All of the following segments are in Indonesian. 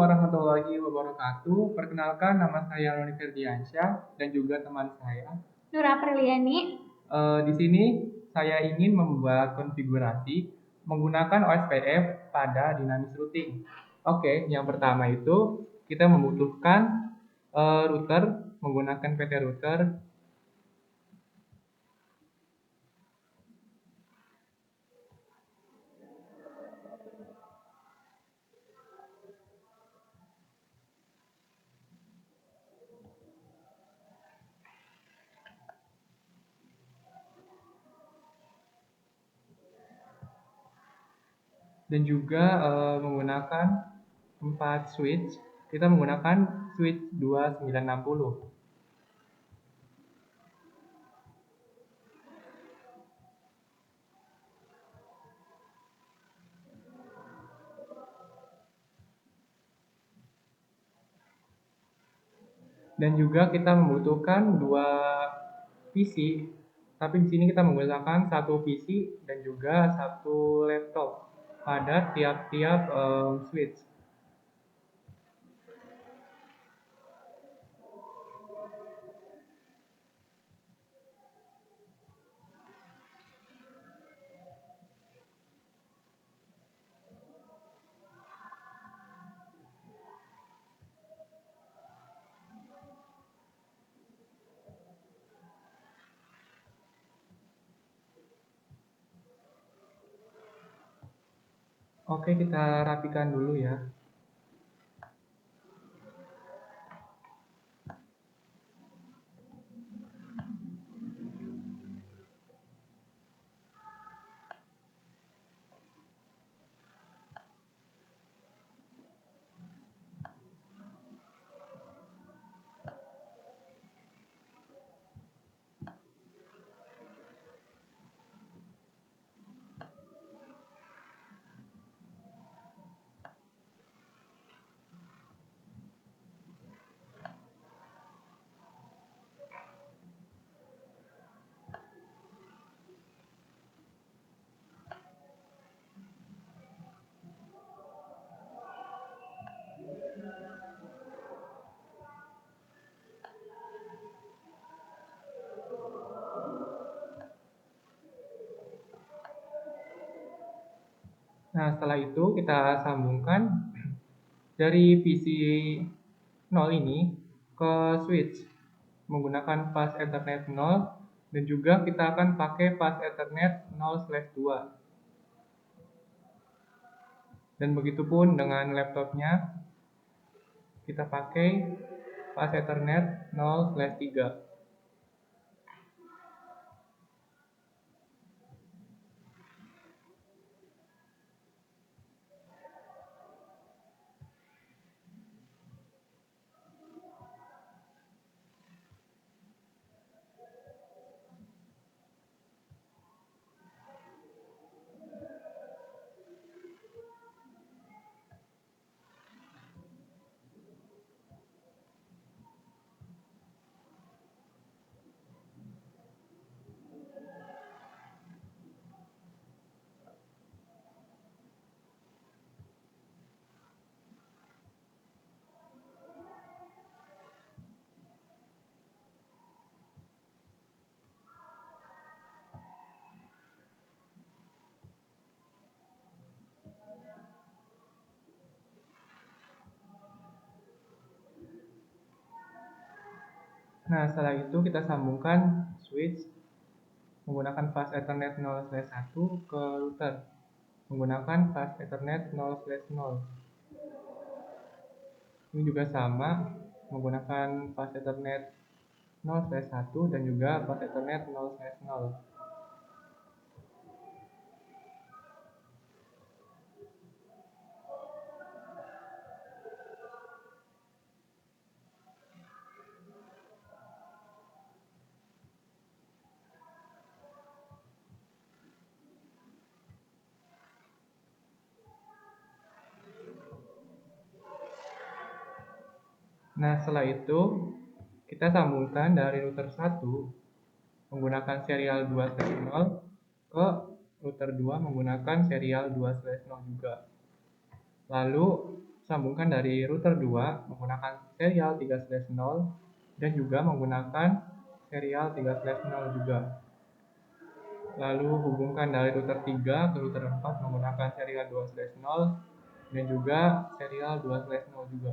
warahmatullahi wabarakatuh. Perkenalkan, nama saya Roni Ferdiansyah dan juga teman saya. Nur Apriliani. Di sini saya ingin membuat konfigurasi menggunakan OSPF pada dynamics routing. Oke, yang pertama itu kita membutuhkan router menggunakan PT router. Dan juga menggunakan 4 switch. Kita menggunakan switch 2960. Dan juga kita membutuhkan 2 PC, tapi di sini kita menggunakan 1 PC dan juga 1 laptop pada tiap-tiap switch. Oke, kita rapikan dulu ya. Nah, setelah itu kita sambungkan dari PC 0 ini ke switch menggunakan fast Ethernet 0 dan juga kita akan pakai fast Ethernet 0/2. Dan begitupun dengan laptopnya, kita pakai fast Ethernet 0/3. Nah, setelah itu kita sambungkan switch menggunakan fast Ethernet 0/1 ke router menggunakan fast Ethernet 0/0. Ini juga sama menggunakan fast Ethernet 0/1 dan juga fast Ethernet 0/0. Nah, setelah itu kita sambungkan dari router 1 menggunakan serial 2/0 ke router 2 menggunakan serial 2/0 juga. Lalu sambungkan dari router 2 menggunakan serial 3/0 dan juga menggunakan serial 3/0 juga. Lalu hubungkan dari router 3 ke router 4 menggunakan serial 2/0 dan juga serial 2/0 juga.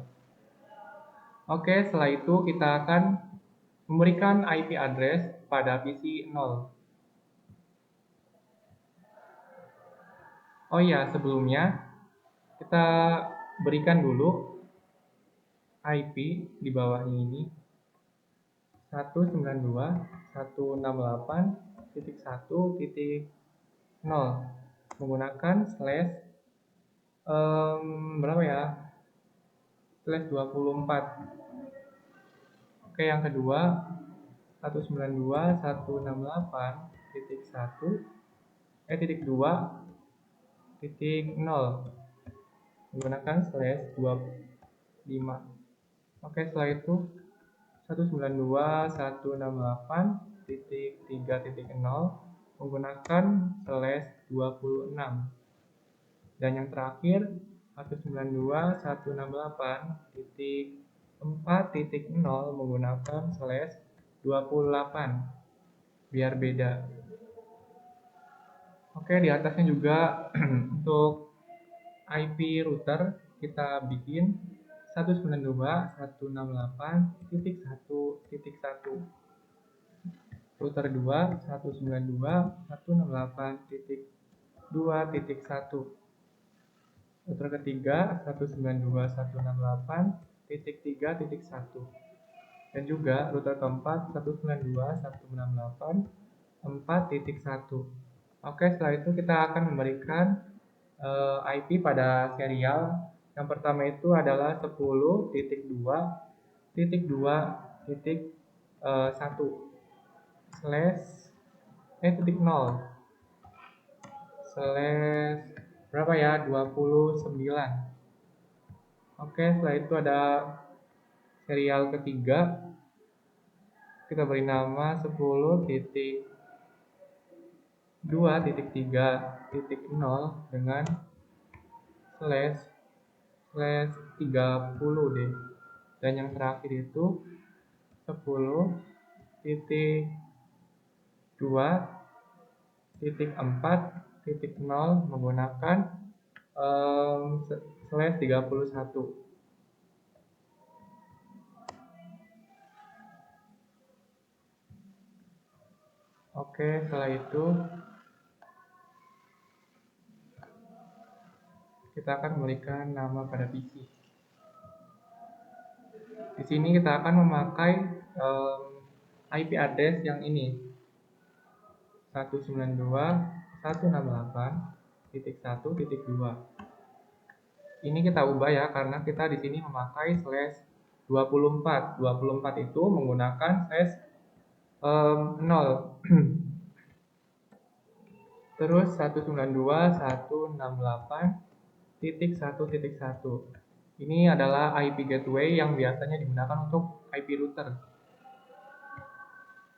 Oke, setelah itu kita akan memberikan IP address pada PC 0. Oh iya, sebelumnya kita berikan dulu IP di bawahnya ini 192.168.1.0 menggunakan slash berapa ya? Slash 24. Oke, yang kedua 192.168.1.2.0 menggunakan slash 25. Oke, setelah itu 192.168.3.0 menggunakan slash 26. Dan yang terakhir 192.168.4.0 menggunakan slash 28 biar beda. Oke, di atasnya juga untuk IP router kita bikin 192.168.1.1. Router 2 192.168.2.1. Router ketiga 192.168.3.1. Dan juga router keempat 192.168.4.1. Oke, setelah itu kita akan memberikan IP pada serial. Yang pertama itu adalah 10.2.2.1 slash 0 slash berapa ya, 29. Oke, setelah itu ada serial ketiga, kita beri nama 10.2.3.0 dengan slash 30 deh. Dan yang terakhir itu 10.2.4.0 menggunakan slash 31. Oke, setelah itu kita akan memberikan nama pada PC. Di sini kita akan memakai IP address yang ini 192.168.1.2. Ini kita ubah ya karena kita di sini memakai slash 24. 24 itu menggunakan slash 0. Terus 192.168.1.1. Ini adalah IP gateway yang biasanya digunakan untuk IP router.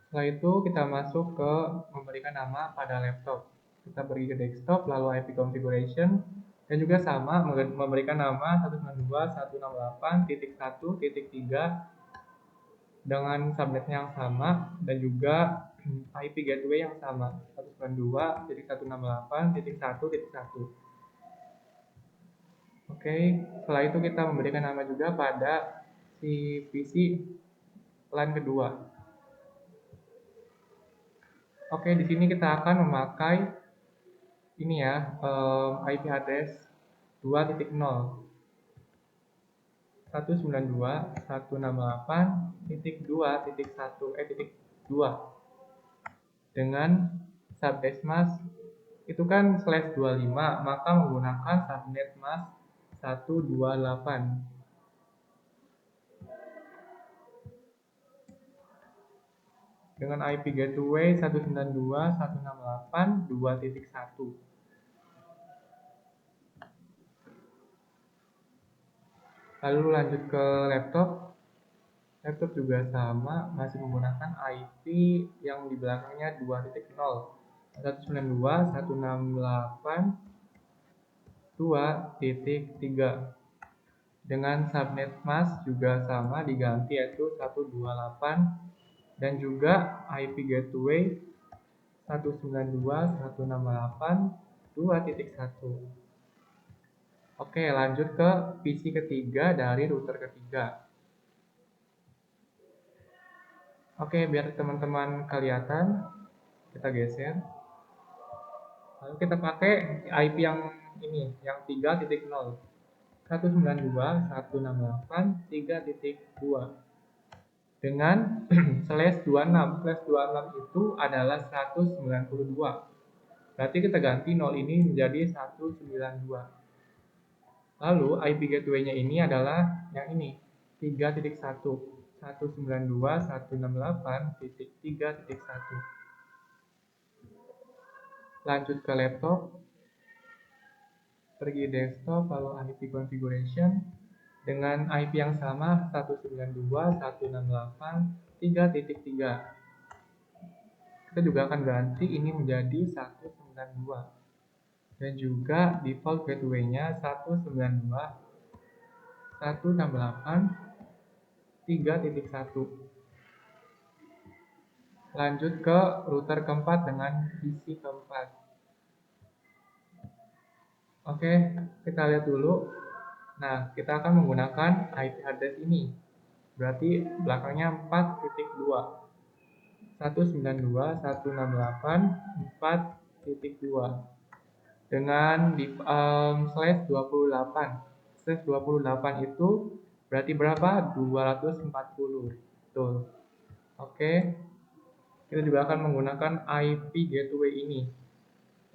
Setelah itu kita masuk ke memberikan nama pada laptop. Kita pergi ke desktop, lalu IP configuration, dan juga sama memberikan nama 192.168.1.3 dengan subnetnya yang sama dan juga IP gateway yang sama 192.168.1.1. Oke, setelah itu kita memberikan nama juga pada si PC LAN kedua. Oke, di sini kita akan memakai ini ya, IP address 2.0 192.168.2.1 dengan subnet mask itu kan slash 25, maka menggunakan subnet mask 128. Dengan IP gateway 192.168.2.1. Lalu lanjut ke laptop. Laptop juga sama, masih menggunakan IP yang di belakangnya 2.0 192.168.2.3. Dengan subnet mask juga sama diganti, yaitu 128, dan juga IP gateway 192.168.2.1. Oke, lanjut ke PC ketiga dari router ketiga. Oke, biar teman-teman kelihatan, kita geser. Lalu kita pakai IP yang ini, yang 3.0. 192.168.3.2 dengan slash 26. Slash 26 itu adalah 192. Berarti kita ganti 0 ini menjadi 192. Lalu IP gateway-nya ini adalah yang ini, 3.1. 192.168.3.1. Lanjut ke laptop, pergi desktop, lalu IP configuration dengan IP yang sama 192.168.3.3. Kita juga akan ganti ini menjadi 192, dan juga default gateway-nya 192.168.3.1. Lanjut ke router keempat dengan PC keempat. Oke, kita lihat dulu. Nah, kita akan menggunakan IP address ini. Berarti belakangnya 4.2. 192.168.4.2 dengan slash 28. Slash 28 itu berarti berapa? 240. Betul. Oke. Kita juga akan menggunakan IP gateway ini,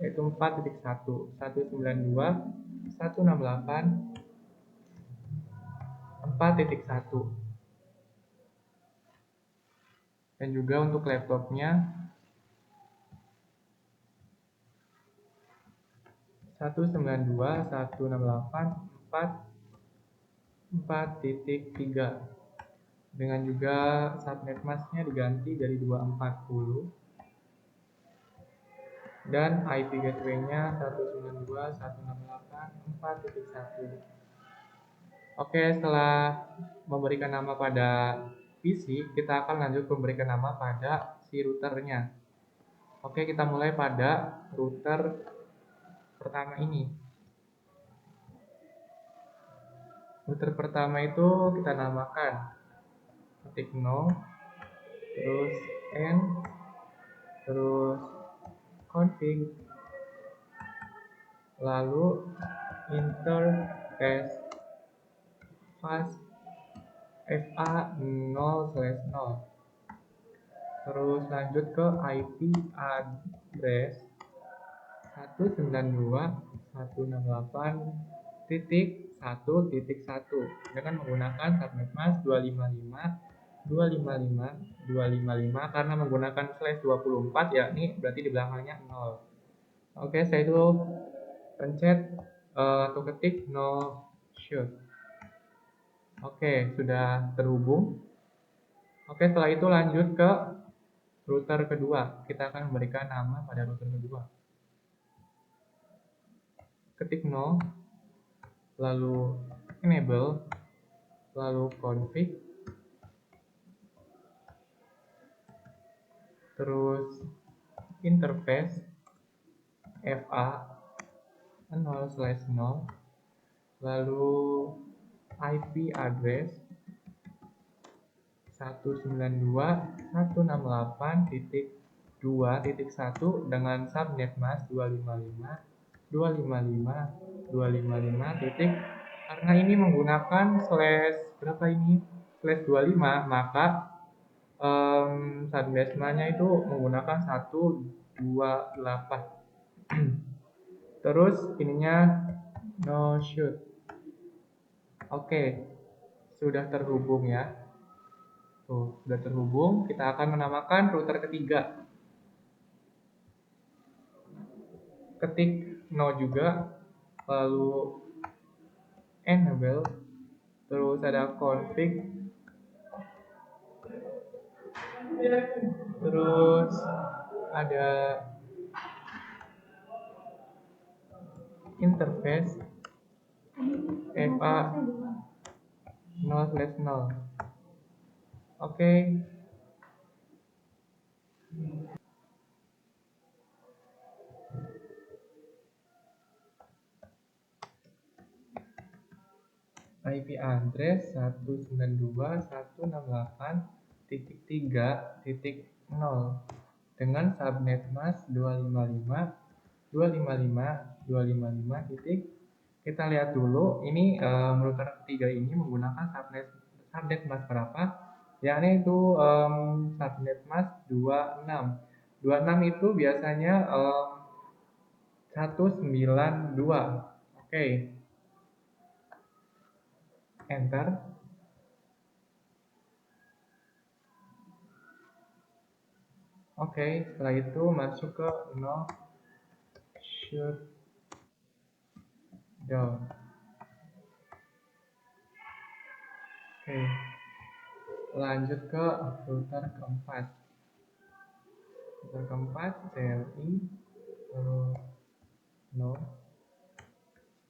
yaitu 4.1. 192.168.4.1. Dan juga untuk laptopnya 192.168.4.3 dengan juga subnet masknya diganti dari 240 dan IP gateway-nya 192.168.4.1. Oke, setelah memberikan nama pada PC, kita akan lanjut memberikan nama pada si routernya. Oke, kita mulai pada router pertama ini. Router pertama itu kita namakan ketik no, terus n, terus config, lalu interface fast FA0/0. Terus lanjut ke IP address 192.168.1.1 dengan menggunakan subnet mask 255.255.255 karena menggunakan slash 24, yakni berarti di belakangnya 0. Oke, setelah itu pencet atau ketik no shoot. Oke, sudah terhubung. Oke, setelah itu lanjut ke router kedua. Kita akan memberikan nama pada router kedua. Ketik no, lalu enable, lalu config, terus interface FA 0/0, lalu IP address 192.168.2.1 dengan subnet mask 255.255.255. Karena ini menggunakan slash berapa ini? Slash 25, maka subnetnya itu menggunakan 128. Terus ininya no shoot. Oke, sudah terhubung ya. Tuh, sudah terhubung. Kita akan menamakan router ketiga. Ketik no juga, lalu enable, terus ada config, terus ada interface FA 0/0. Oke. IP address 192.168.3.0 dengan subnet mask 255.255.255. Kita lihat dulu ini router ketiga ini menggunakan subnet mask berapa, yakni itu subnet mask 26. 26 itu biasanya 192. Oke. Enter. Oke, setelah itu masuk ke no shutdown. Oke, lanjut ke router keempat. Router keempat CLI, terus no,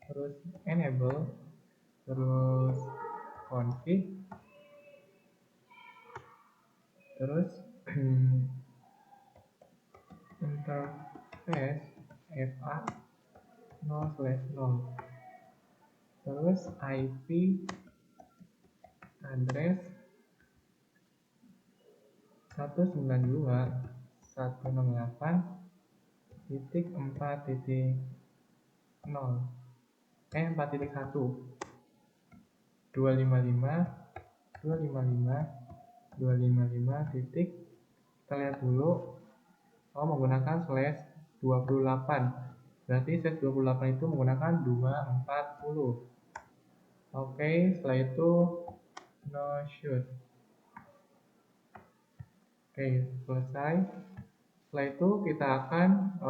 terus enable, terus config, terus interface FA 0/0, terus IP address 192.168.4.0 4.1 255 titik. Kita lihat dulu. Menggunakan /28. Berarti /28 itu menggunakan 240. Oke, setelah itu no shoot. Oke, selesai. Setelah itu kita akan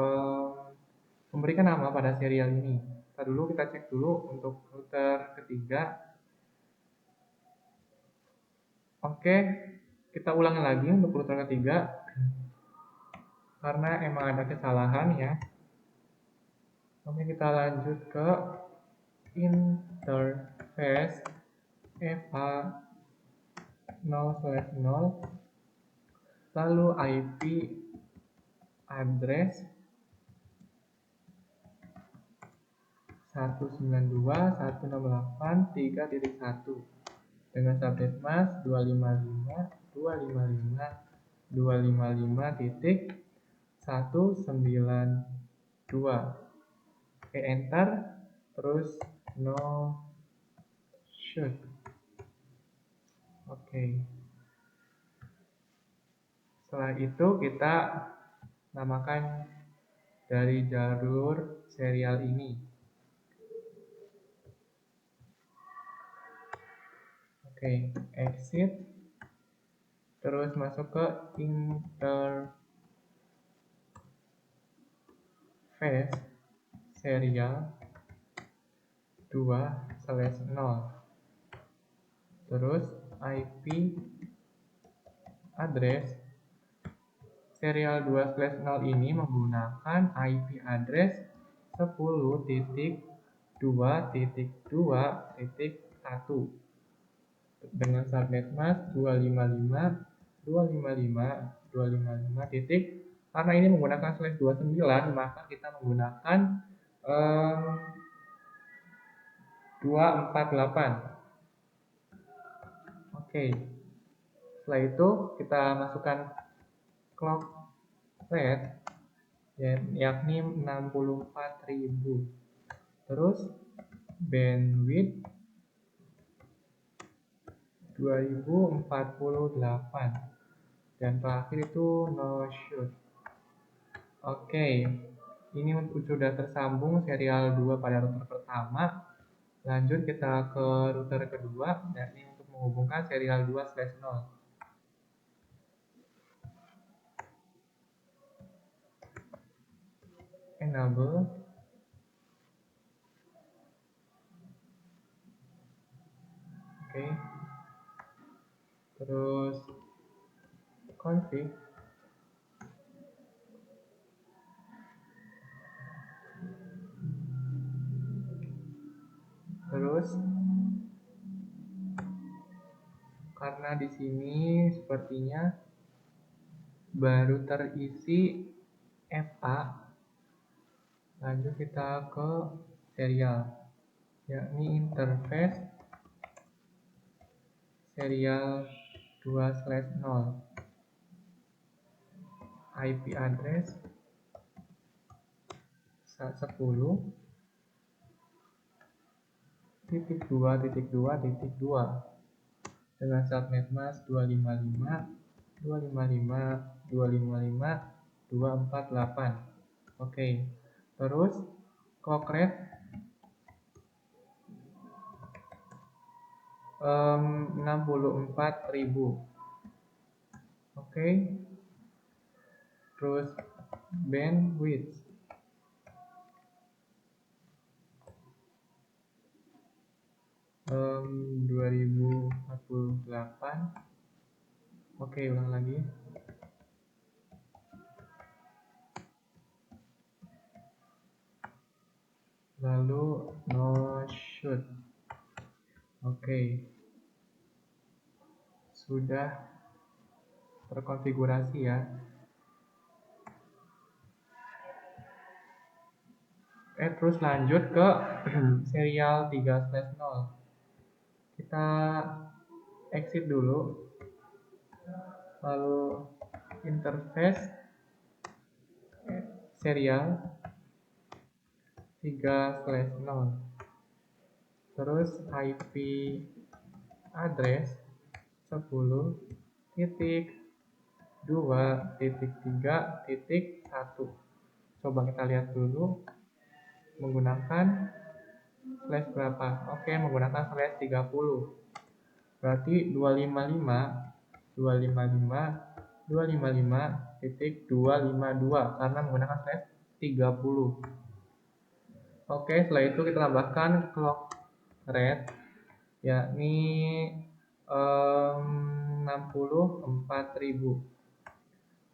memberikan nama pada serial ini. Kita cek dulu untuk router ketiga. Oke, kita ulangi lagi untuk router ketiga karena emang ada kesalahan ya. Oke, kita lanjut ke interface FA 0/0, lalu IP address 192.168.3.1 dengan subnet mask 255.255.255.192. Oke, enter, terus no shoot. Oke. Setelah itu kita namakan dari jalur serial ini. Oke, exit, terus masuk ke interface serial 2/0, terus IP address serial 2/0 ini menggunakan IP address 10.2.2.1 dengan subnet mask 255.255.255. Karena ini menggunakan /29, maka kita menggunakan 248. Oke. Setelah itu kita masukkan clock rate yakni 64.000. Terus bandwidth 2048 dan terakhir itu no shoot. Oke, ini sudah tersambung serial 2 pada router pertama. Lanjut kita ke router kedua, yakni untuk menghubungkan serial 2/0. Enable, oke, terus config, terus karena di sini sepertinya baru terisi FA, lanjut kita ke serial, yakni interface serial 2/0, IP address 10.2.2.2 dengan subnet mask 255.255.255.248. Oke, terus clock rate 64.000. Oke, terus bandwidth 2048. Oke, ulang lagi. Lalu no shoot. Oke, sudah terkonfigurasi ya. Terus lanjut ke serial 3/0. Kita exit dulu, lalu interface serial 3/0, terus IP address 10.2.3.1. Coba kita lihat dulu menggunakan slash berapa. Oke, menggunakan slash 30. Berarti 255.255.255.252 karena menggunakan slash 30. Oke, setelah itu kita tambahkan clock rate, yakni 64.000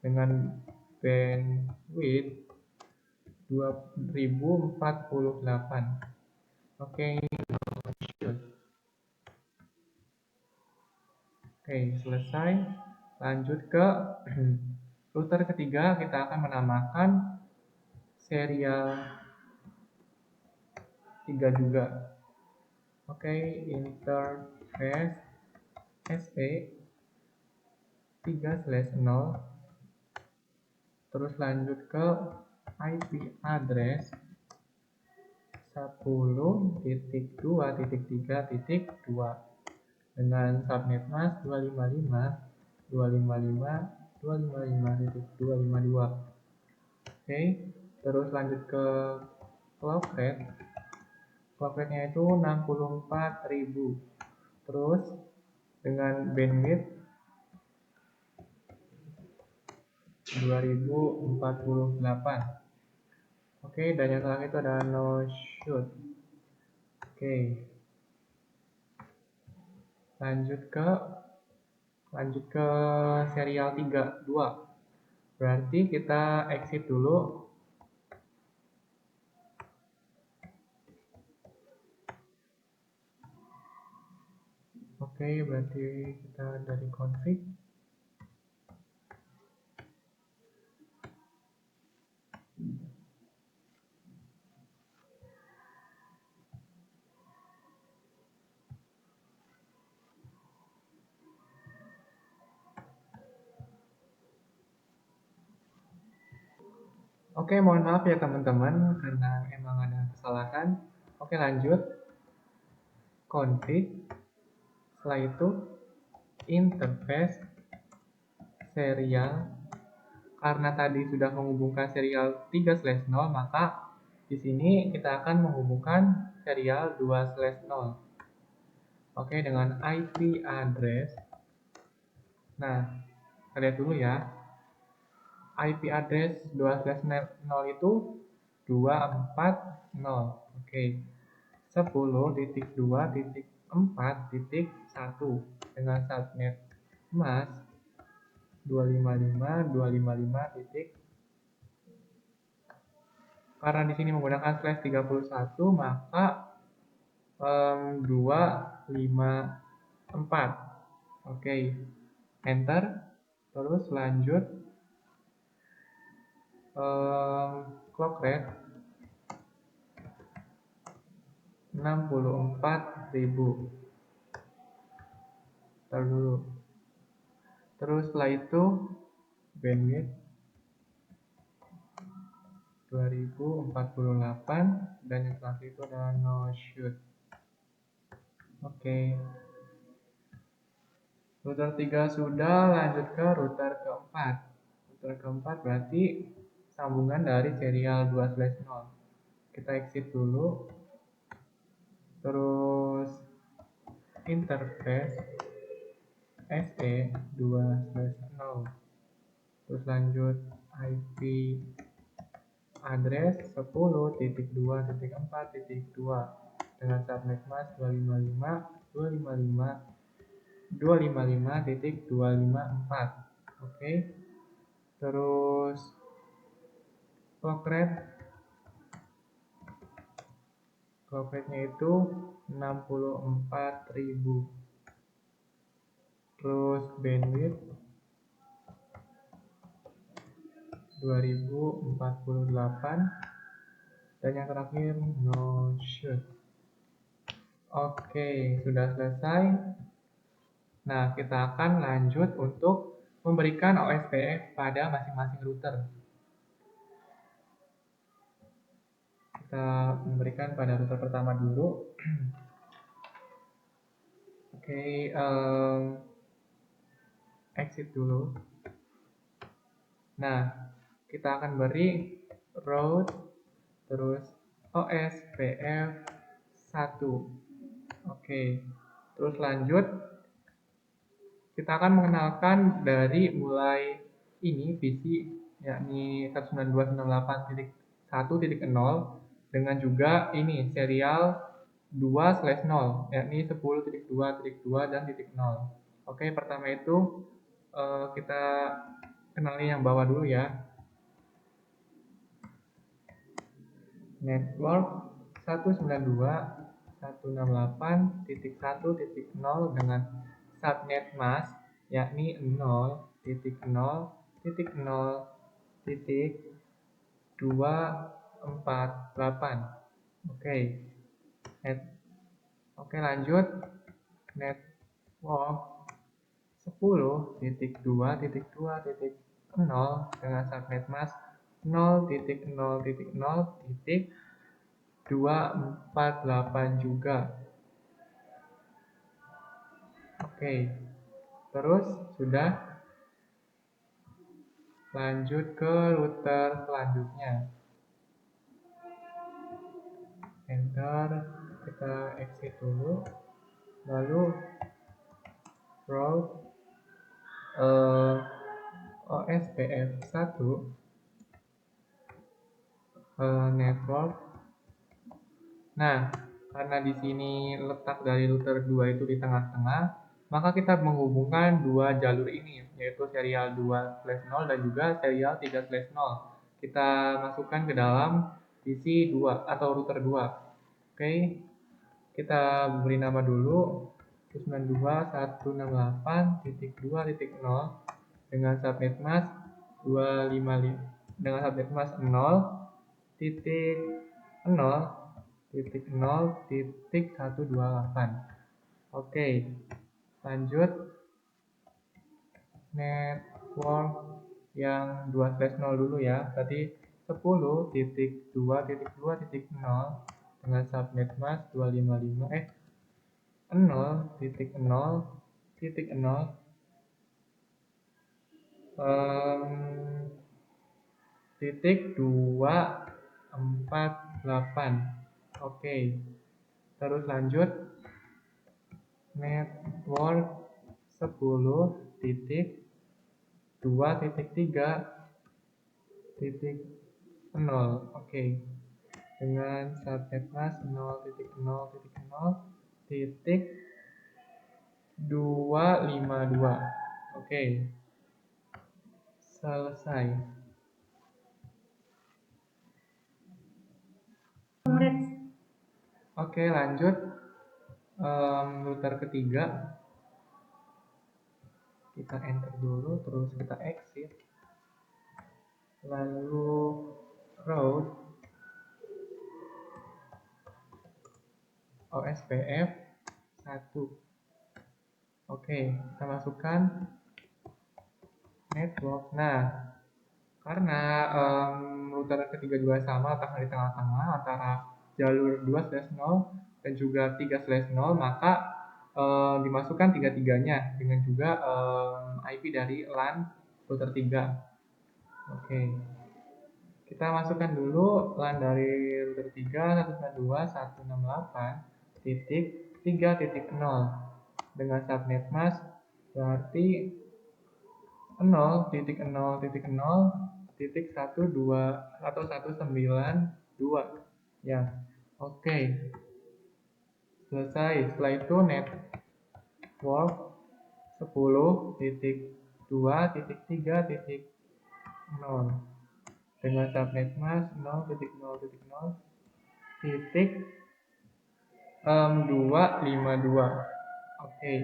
dengan bandwidth 2048. Oke, selesai. Lanjut ke router ketiga, kita akan menambahkan serial 3 juga. Oke, interface SE 3/0, terus lanjut ke IP address 10.2.3.2 dengan subnet mask 255.255.255.252. Oke, terus lanjut ke clock rate. Clock rate-nya itu 64.000. Terus dengan bandwidth 2048. Oke, dan yang terakhir itu ada no shoot. Oke, lanjut ke serial 32. Berarti kita exit dulu. Oke, berarti kita dari config. Oke, mohon maaf ya teman-teman karena emang ada kesalahan. Oke, lanjut. Config. Setelah itu interface serial. Karena tadi sudah menghubungkan serial 3/0, maka di sini kita akan menghubungkan serial 2/0. Oke, dengan IP address. Nah, kita lihat dulu ya. IP address 2/0 itu 240. Oke. 10.2.4.1 dengan subnet mask 255.255. Karena di sini menggunakan slash 31, maka 254. Oke, enter. Terus lanjut clock rate 64.000. Ntar dulu. Terus setelah itu bandwidth 2048 dan yang terakhir itu adalah no shoot. Oke. Router 3 sudah, lanjut ke router keempat. Router keempat berarti sambungan dari serial 2/0. Kita exit dulu. Terus interface SE 2/0. Terus lanjut IP address 10.2.4.2 dengan subnet mask 255.255.254. Oke. Terus clock rate-nya itu 64.000. Terus bandwidth 2048 dan yang terakhir no shoot. Oke, sudah selesai. Nah, kita akan lanjut untuk memberikan OSPF pada masing-masing router. Kita memberikan pada router pertama dulu. Oke, exit dulu. Nah, kita akan beri route terus OSPF 1. Oke, terus lanjut kita akan mengenalkan dari mulai ini PC yakni 192.168.1.0 dengan juga ini serial 2/0 yakni 10.2.2 dan titik 0. Oke, pertama itu kita kenalin yang bawah dulu ya. Network 192.168.1.0 dengan subnet mask yakni 0.0.0.248. Oke, lanjut network 10.2.2.0 dengan subnet mask 0.0.0.248 juga. Oke, terus sudah. Lanjut ke router selanjutnya. Enter, kita exit dulu. Lalu route OSPF 1 network. Nah, karena di sini letak dari router 2 itu di tengah-tengah, maka kita menghubungkan dua jalur ini, yaitu serial 2/0 dan juga serial 3/0. Kita masukkan ke dalam PC 2 atau router 2. Oke, kita beri nama dulu 192.168.2.0 dengan subnet mask 255 dengan subnet mask 0.0.0.128. Oke, lanjut network yang 2/0 dulu ya. Berarti 10.2.2.0 dengan subnet mask 0.0.0.248. Oke, terus lanjut network 10.2.3.0. Oke, dengan subnet mask 0.0.0.252. Oke, selesai. Oke, lanjut router ketiga. Kita enter dulu, terus kita exit. Lalu route OSPF 1. Oke, kita masukkan network. Nah, karena router ketiga juga sama, letaknya di tengah-tengah antara jalur 2/0 dan juga 3/0, maka dimasukkan tiga-tiganya dengan juga IP dari LAN router 3. Oke. Kita masukkan dulu LAN dari router 3 192.168.3.0 dengan subnet mask berarti 0.0.0.12 atau 192 ya. Oke, selesai. Setelah itu network 10.2.3.0 dengan subnet mask 0.0.0.252. Oke.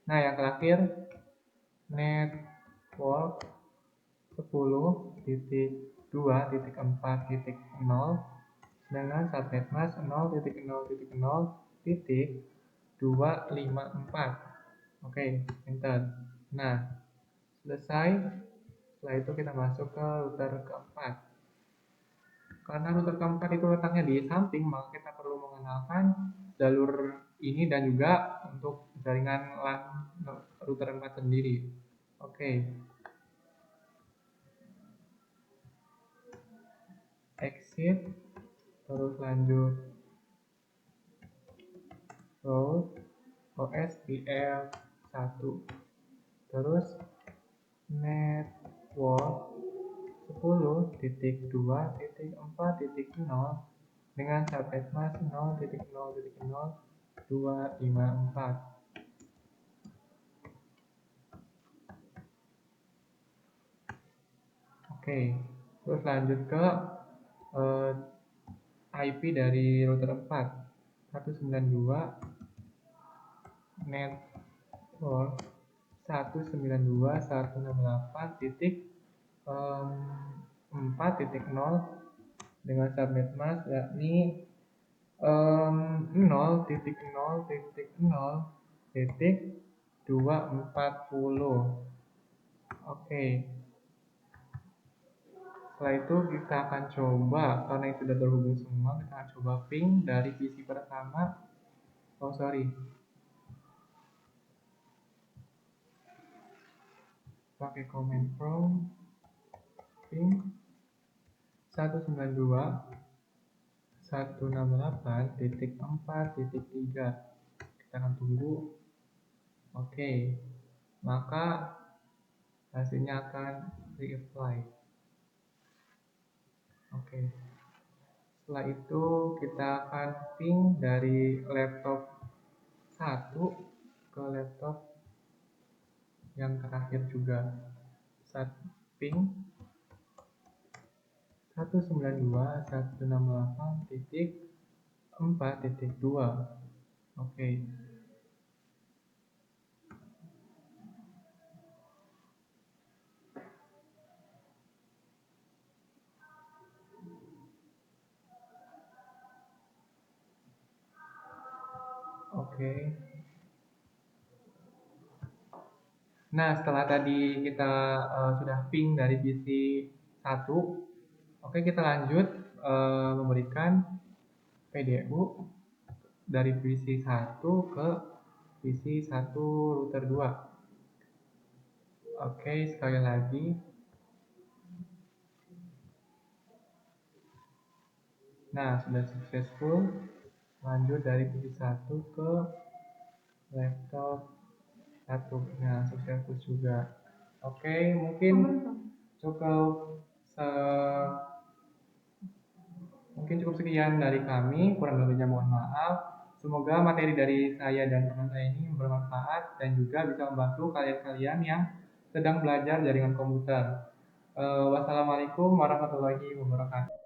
Nah, yang terakhir network 10.2.4.0 dengan subnet mask 0.0.0.254. Oke, enter. Nah, selesai. Setelah itu kita masuk ke router keempat. Karena router keempat itu letaknya di samping, maka kita perlu mengenalkan jalur ini dan juga untuk jaringan LAN router 4 sendiri. Oke. Exit, terus lanjut route OSPF 1, terus network 10.2.4.0 dengan subnet mask 0.0.0.254. Oke, terus lanjut ke IP dari router 4 192 network 192.168.4.0 dengan subnet mask yakni 0.0.0.240. Oke. Setelah itu kita akan coba, karena itu sudah terhubung semua, kita akan coba ping dari PC pertama. Pakai command prompt ping 192.168.4.3. Kita akan tunggu. Oke, maka hasilnya akan reapply. Oke. Setelah itu kita akan ping dari laptop 1 ke laptop yang terakhir juga. Ping 192.168.4.2. Oke. Oke. Nah, setelah tadi kita sudah ping dari PC 1, oke, kita lanjut memberikan PDU dari PC 1 ke PC 1 router 2. Oke, sekali lagi. Nah, sudah successful. Lanjut dari PC 1 ke laptop 1. Nah, successful juga. Oke, mungkin cukup sekian dari kami. Kurang lebihnya mohon maaf. Semoga materi dari saya dan teman saya ini bermanfaat dan juga bisa membantu kalian-kalian yang sedang belajar jaringan komputer. Wassalamualaikum warahmatullahi wabarakatuh.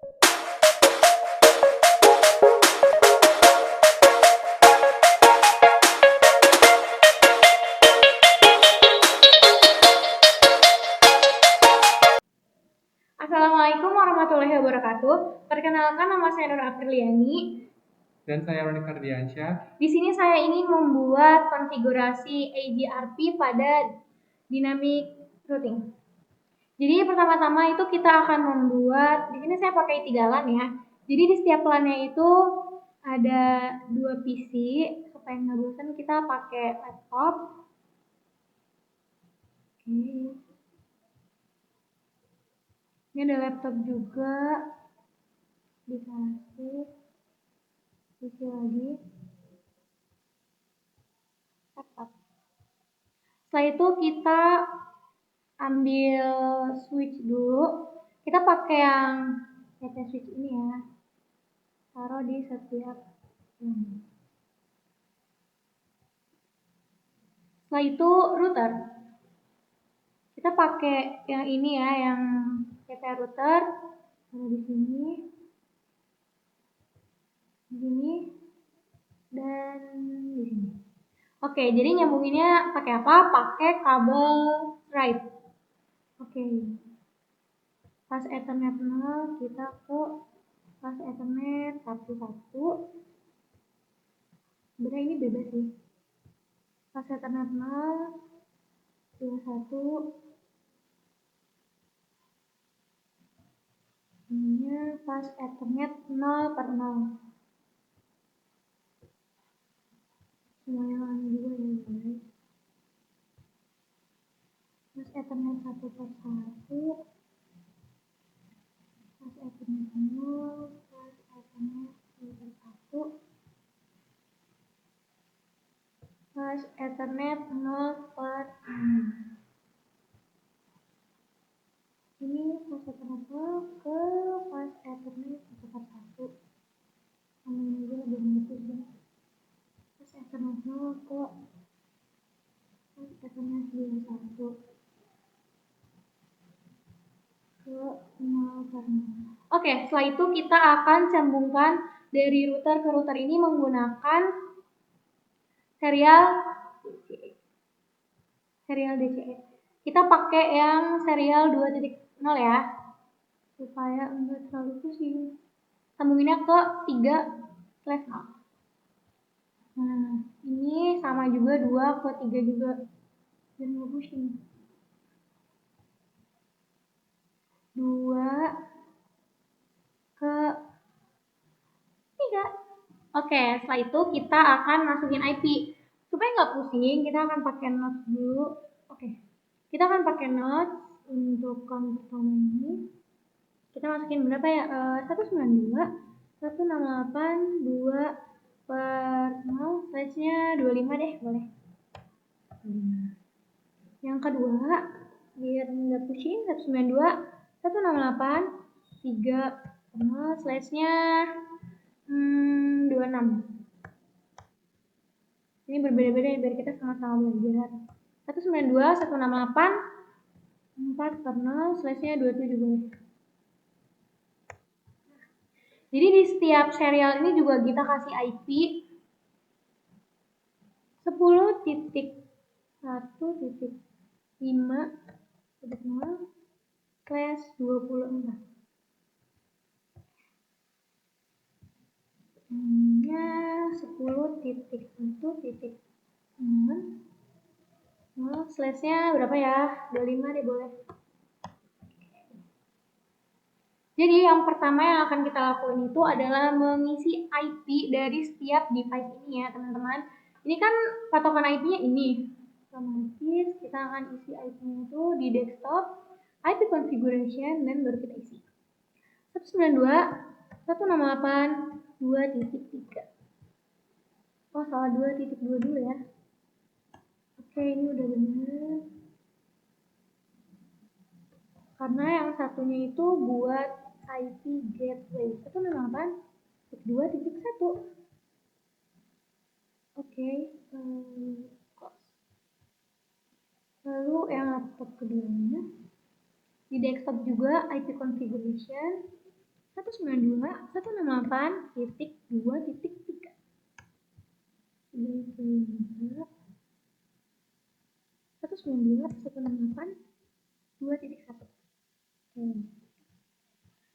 warahmatullahi wabarakatuh. Perkenalkan, nama saya Nur Apriliani. Dan saya Roni Kardiansyah. Di sini saya ingin membuat konfigurasi AGRP pada dynamic routing. Jadi pertama-tama itu kita akan membuat, di sini saya pakai 3 LAN ya. Jadi di setiap LAN-nya itu ada 2 PC, supaya nggak bosan kita pakai laptop. Oke. Ini ada laptop juga, dikasih PC lagi. Laptop. Setelah itu kita ambil switch dulu. Kita pakai yang PT switch ini ya. Taruh di setiap Setelah itu router. Kita pakai yang ini ya, yang PT router. Taruh di sini. Di sini dan di sini. Oke, jadi nyambunginnya pakai apa? Pakai kabel Thread. Oke. Pas Ethernet 0 kita ke pas Ethernet 11. Sebenarnya ini bebas sih. Pas Ethernet 0 21. Ininya pas Ethernet 0/0. Semuanya lama juga ya guys. Pas Ethernet 1/1. Pas Ethernet 0. Pas Ethernet 2/1. Pas Ethernet 0/6. Ini pas Ethernet 0 ke pas Ethernet 1/1. Sama ini juga lebih mudah ya. Pas Ethernet 0 ke pas Ethernet 21 ke 0/0. Oke, setelah itu kita akan sambungkan dari router ke router ini menggunakan serial DCE. Kita pakai yang serial 2.0 ya, supaya enggak terlalu pusing. Sambunginnya ke 3/0. Nah, ini sama juga 2 ke 3 juga. Dan nggak pusing. 2 ke 3. Oke, setelah itu kita akan masukin IP. Supaya nggak pusing, kita akan pakai notes dulu. Oke, kita akan pakai notes untuk count pertama ini. Kita masukin berapa ya? 192, 168, 2/0, slash-nya 25 deh, boleh. Yang kedua, biar nggak pusing, 192, 168, 3/0, slash-nya 26. Ini berbeda-beda ya, biar kita sama-sama belajar. 192, 168, 4/0, slash-nya 27 boleh. Jadi di setiap serial ini juga kita kasih IP 10.1.5/24. Ininya 10.1.0, slash-nya berapa ya? 25 deh boleh. Jadi yang pertama yang akan kita lakuin itu adalah mengisi IP dari setiap device ini ya teman-teman. Ini kan patokan IP-nya ini. Otomatis kita akan isi IP-nya itu di desktop, IP configuration, dan baru kita isi. 192, 168, 2.3. Oh salah, 2.2 dulu ya. Oke, ini udah benar. Karena yang satunya itu buat IP gateway. 168.2.1. Oke, lalu yang laptop keduanya di desktop juga IP configuration 192, 168.2.3. 192, 168, 2.1.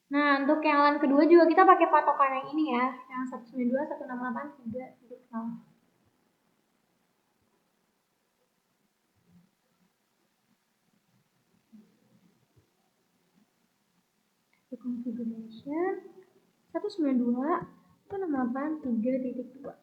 Nah, untuk yang LAN kedua juga kita pakai patokan yang ini ya, yang 192.168.3.0. Configuration 192.168.3.2.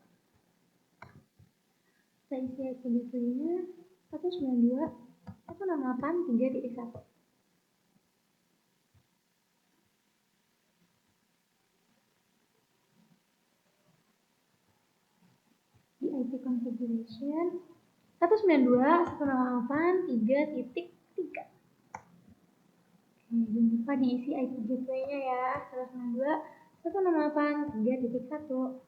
Kita isi IP gateway-nya 192.168.3.1. Di IP configuration 192.168.3.3. Jangan lupa diisi IP gateway-nya ya, 192.168.3.1.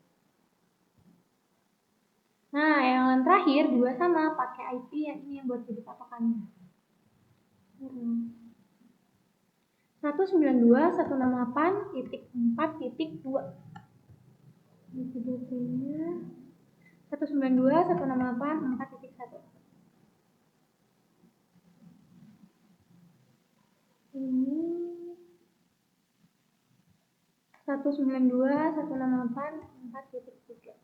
Nah, yang terakhir dua sama pakai IP yang ini yang buat jadi patokannya. 192.168.4.2. IP gateway-nya 192.168.4.1. Ini 192.168.4.3.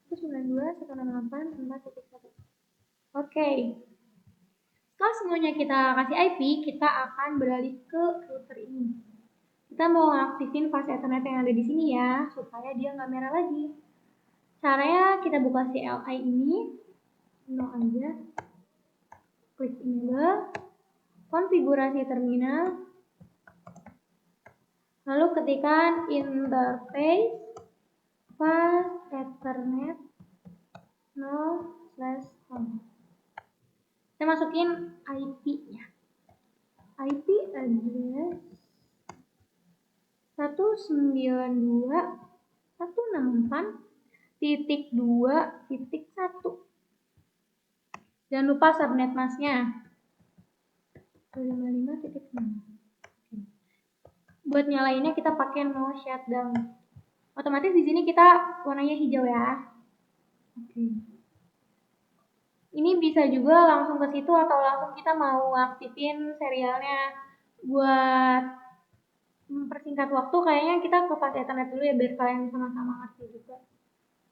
192.168.4.1. Oke. Setelah semuanya kita kasih IP, kita akan beralih ke router ini. Kita mau aktifin fast Ethernet yang ada di sini ya, supaya dia nggak merah lagi. Caranya kita buka CLI ini, no aja, klik enable, konfigurasi terminal, lalu ketikkan interface fast Ethernet 0/home. Kita masukin IP-nya. IP address 192.168.2.1. Jangan lupa subnet masknya 255.6. Buat nyalainnya kita pakai no shutdown. Otomatis di sini kita warnanya hijau ya. Oke. Ini bisa juga langsung ke situ atau langsung kita mau aktifin serialnya. Buat mempersingkat waktu kayaknya kita ke fast Ethernet dulu ya biar kalian sama-sama ngerti juga.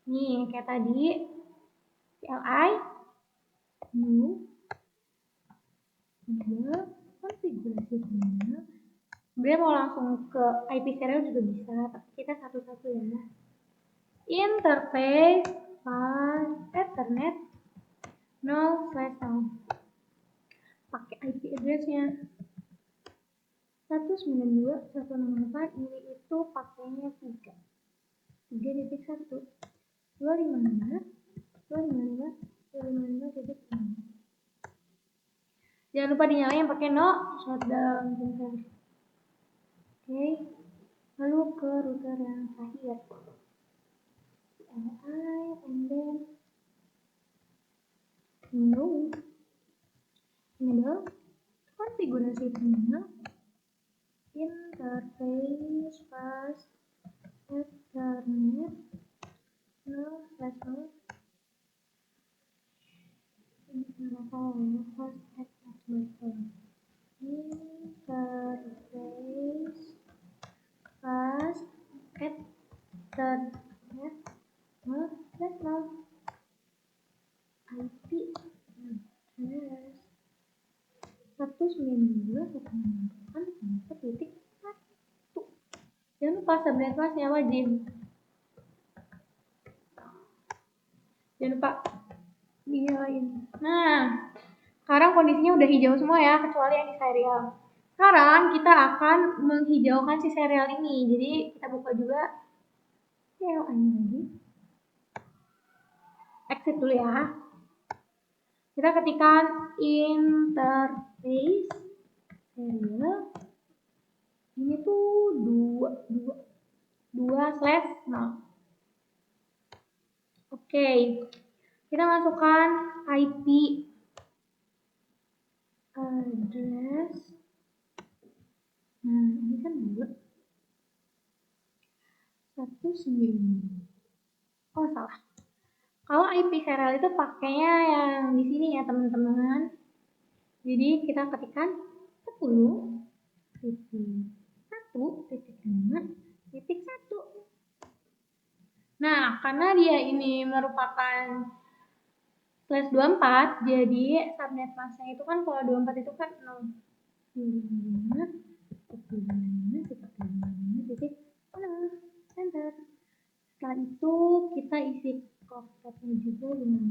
Nih kayak tadi CLI new konfigurasi terminal. Sebenarnya mau langsung ke IP serial juga bisa, tapi kita satu-satu ya. Interface fast Ethernet 0/0. Pakai IP addressnya 192.168. Ini itu pakainya 3.1 255.255.255.6. Jangan lupa dinyalain pakai no shutdown. Oke, lalu ke router yang terakhir, CLI and then no enable konfigurasi terminal interface fast Ethernet 0/0. Ini kenapa ya fast Ethernet interface fast Ethernet 0/0. IP address 192.168.4.1. Jangan lupa subnet masknya wajib. Jangan lupa dinyalain. Nah, sekarang kondisinya udah hijau semua ya, kecuali yang di serial. Sekarang kita akan menghijaukan si serial ini. Jadi kita buka juga CLI lagi. Exit dulu ya. Kita ketikkan interface serial. Ini tuh 2/0. Oke. Kita masukkan IP address. Nah, ini kan 2.1.9. Oh, salah. Kalau IP serial itu pakainya yang di sini ya, teman-teman. Jadi kita ketikkan 10 1.1.1. Nah, karena dia ini merupakan slash 24, jadi subnet masknya itu kan kalau 24 itu kan 0. 25, enter. Setelah itu kita isi clock rate-nya juga dengan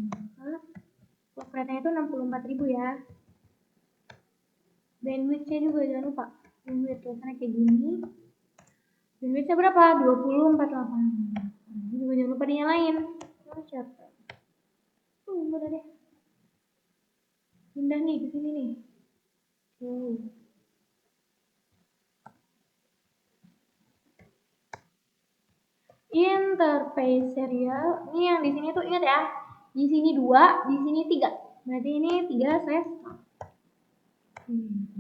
clock rate-nya itu 64.000 ya. Bandwidth-nya juga jangan lupa. Bandwidth tulisannya kayak gini. Bandwidth-nya berapa? 2048. Ini juga jangan lupa dinyalain. Udah deh. Pindah nih ke sini nih. Interface serial. Ini yang di sini tuh ingat ya. Di sini 2, di sini 3. Berarti ini 3/.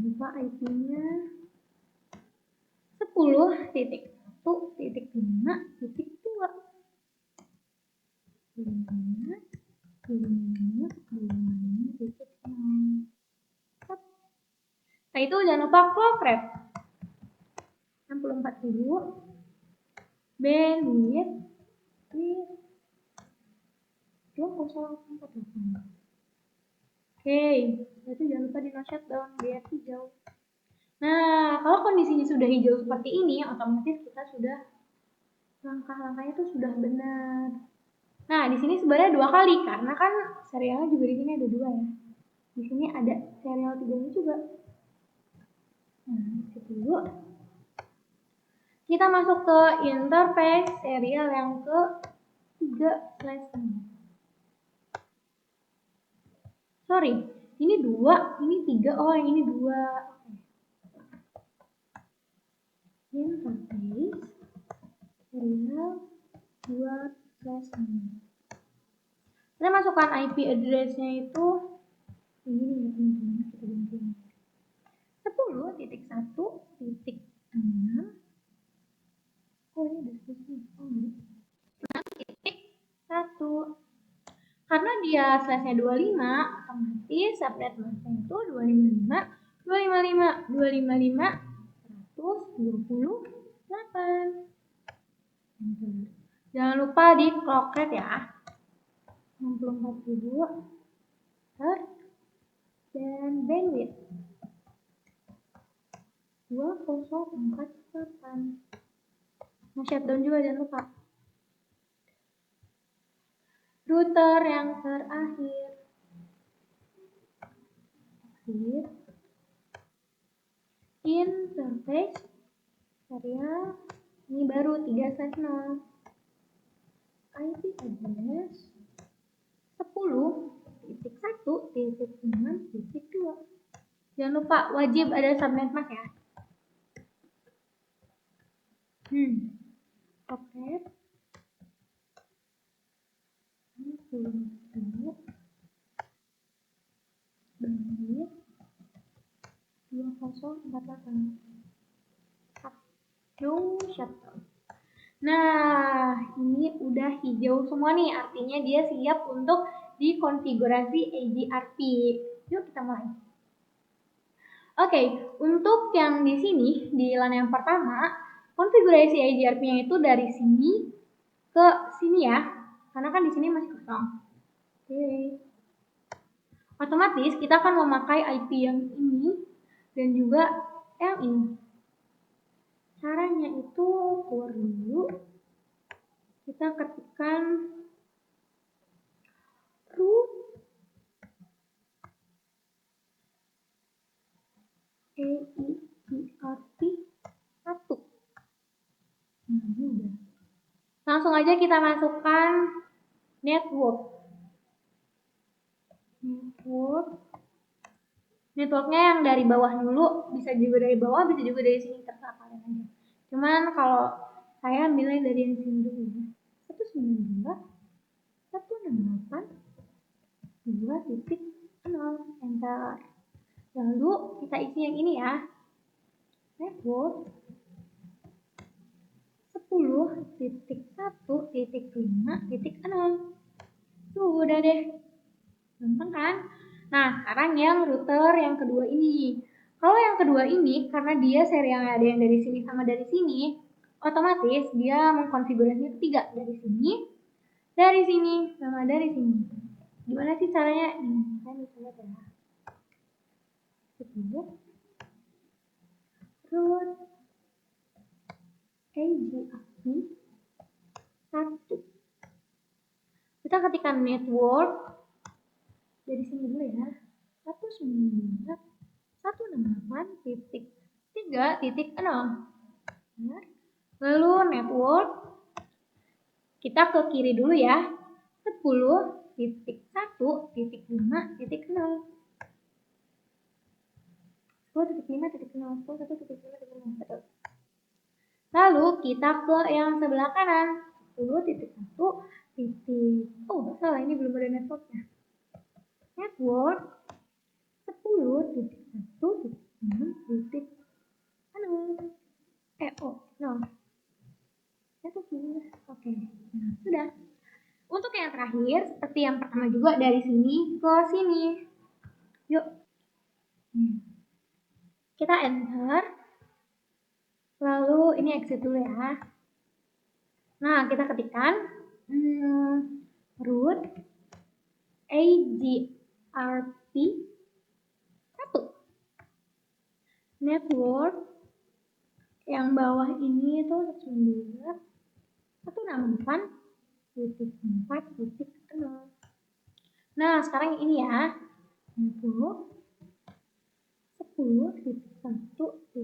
Lupa IP-nya 10.1.5.2. Nah itu jangan lupa clock rate 64.000. Bandwidth 2048. Oke, berarti jangan lupa di no shutdown biar hijau. Nah, kalau kondisinya sudah hijau seperti ini, otomatis kita sudah langkah-langkahnya itu sudah benar. Nah, di sini sebenarnya 2 kali karena kan serialnya juga di sini ada 2 ya. Di sini ada serial 3-nya juga. Nah, itu dulu. Kita masuk ke interface serial yang ke 3/6. Sorry, ini 2, ini 3. Oh, yang ini 2. Interface serial 2/6. Kita masukkan IP address-nya itu ini ya teman-teman, kita ganti 10.1.6. Oh ini ada spesial. Oh ini 6.1. Karena dia slash-nya 25, otomatis subnet masknya itu 255, 255, 255, 128. Jangan lupa di clock rate ya. 64.000 dan bandwidth 2048. Mau shutdown juga jangan lupa. Router yang terakhir. Interface serial ini baru 3/0. IP address 10.1.6.2. Jangan lupa wajib ada subnet mask ya. Oke. Bandwidth 2048. Shutdown. Nah, ini udah hijau semua nih, artinya dia siap untuk dikonfigurasi AGRP. Yuk kita mulai. Oke, untuk yang di sini di LAN yang pertama, konfigurasi AGRP-nya itu dari sini ke sini ya, karena kan di sini masih kosong. Oke. Otomatis kita akan memakai IP yang ini dan juga yang ini. Caranya itu keluar dulu. Kita ketikkan root AGRP 1. Nah, ini udah. Langsung aja kita masukkan networknya yang dari bawah dulu, bisa juga dari bawah, bisa juga dari sini, terserah kalian aja. Cuman kalau saya ambilnya dari yang sini dulu ya. 192.168.2.0, enter. Lalu kita isi yang ini ya. Network 10.1.5.0. Tuh udah deh. Gampang kan? Nah, sekarang yang router yang kedua ini. Kalau yang kedua ini, karena dia serialnya ada yang dari sini sama dari sini, otomatis dia mengkonfigurasinya ketiga dari sini, sama dari sini. Gimana sih caranya? Ini kan misalnya ya. Root AGAP 1. Kita ketikkan network dari sini dulu ya. 192.168.3.0. Lalu network kita ke kiri dulu ya. 10.1.5.0. 10.5.0. 10.5.0. Betul. Lalu kita ke yang sebelah kanan. 10.1. Oh, salah, ini belum ada networknya. Network 10.1.6.0. No. Oke. Nah, sudah. Untuk yang terakhir, seperti yang pertama juga dari sini ke sini. Yuk. Kita enter. Lalu ini exit dulu ya. Nah, kita ketikkan root AGRP 1. Network yang bawah ini itu 192.168.4.0. Nah, sekarang ini ya. Network 10.1.6.0.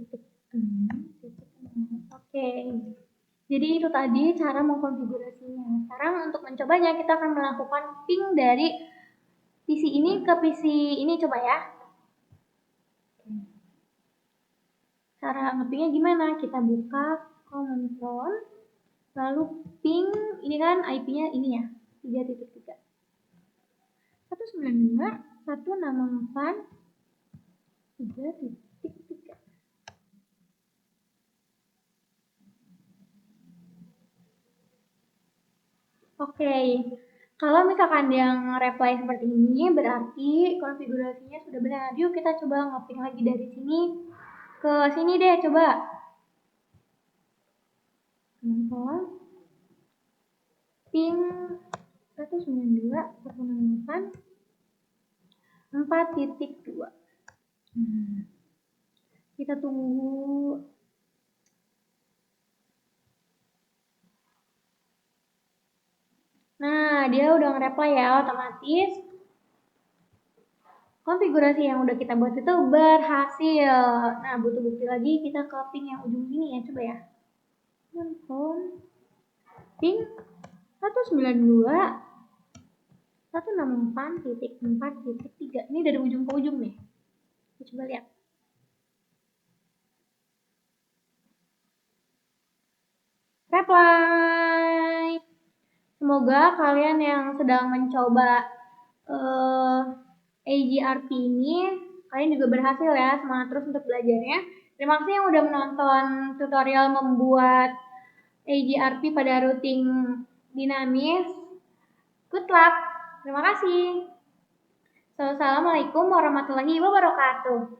Oke. Jadi itu tadi cara mengkonfigurasinya. Sekarang untuk mencobanya kita akan melakukan ping dari PC ini ke PC ini, coba ya. Cara ngepingnya gimana? Kita buka command prompt, lalu ping, ini kan IP-nya ini ya, 3.3. 192.168.3.3. Oke, kalau misalkan yang reply seperti ini berarti konfigurasinya sudah benar. Yuk kita coba ngeping lagi dari sini ke sini deh, coba. Ping 192.168.4.2. Kita tunggu. Nah, dia udah nge-reply ya, otomatis konfigurasi yang udah kita buat itu berhasil. Nah, butuh bukti lagi, kita ke ping yang ujung sini ya, coba ya. Ping 192.168.4.3. Ini dari ujung ke ujung nih. Kita coba lihat. Reply. Semoga kalian yang sedang mencoba AGRP ini, kalian juga berhasil ya. Semangat terus untuk belajarnya. Terima kasih yang udah menonton tutorial membuat AGRP pada routing dinamis. Good luck. Terima kasih. Assalamualaikum warahmatullahi wabarakatuh.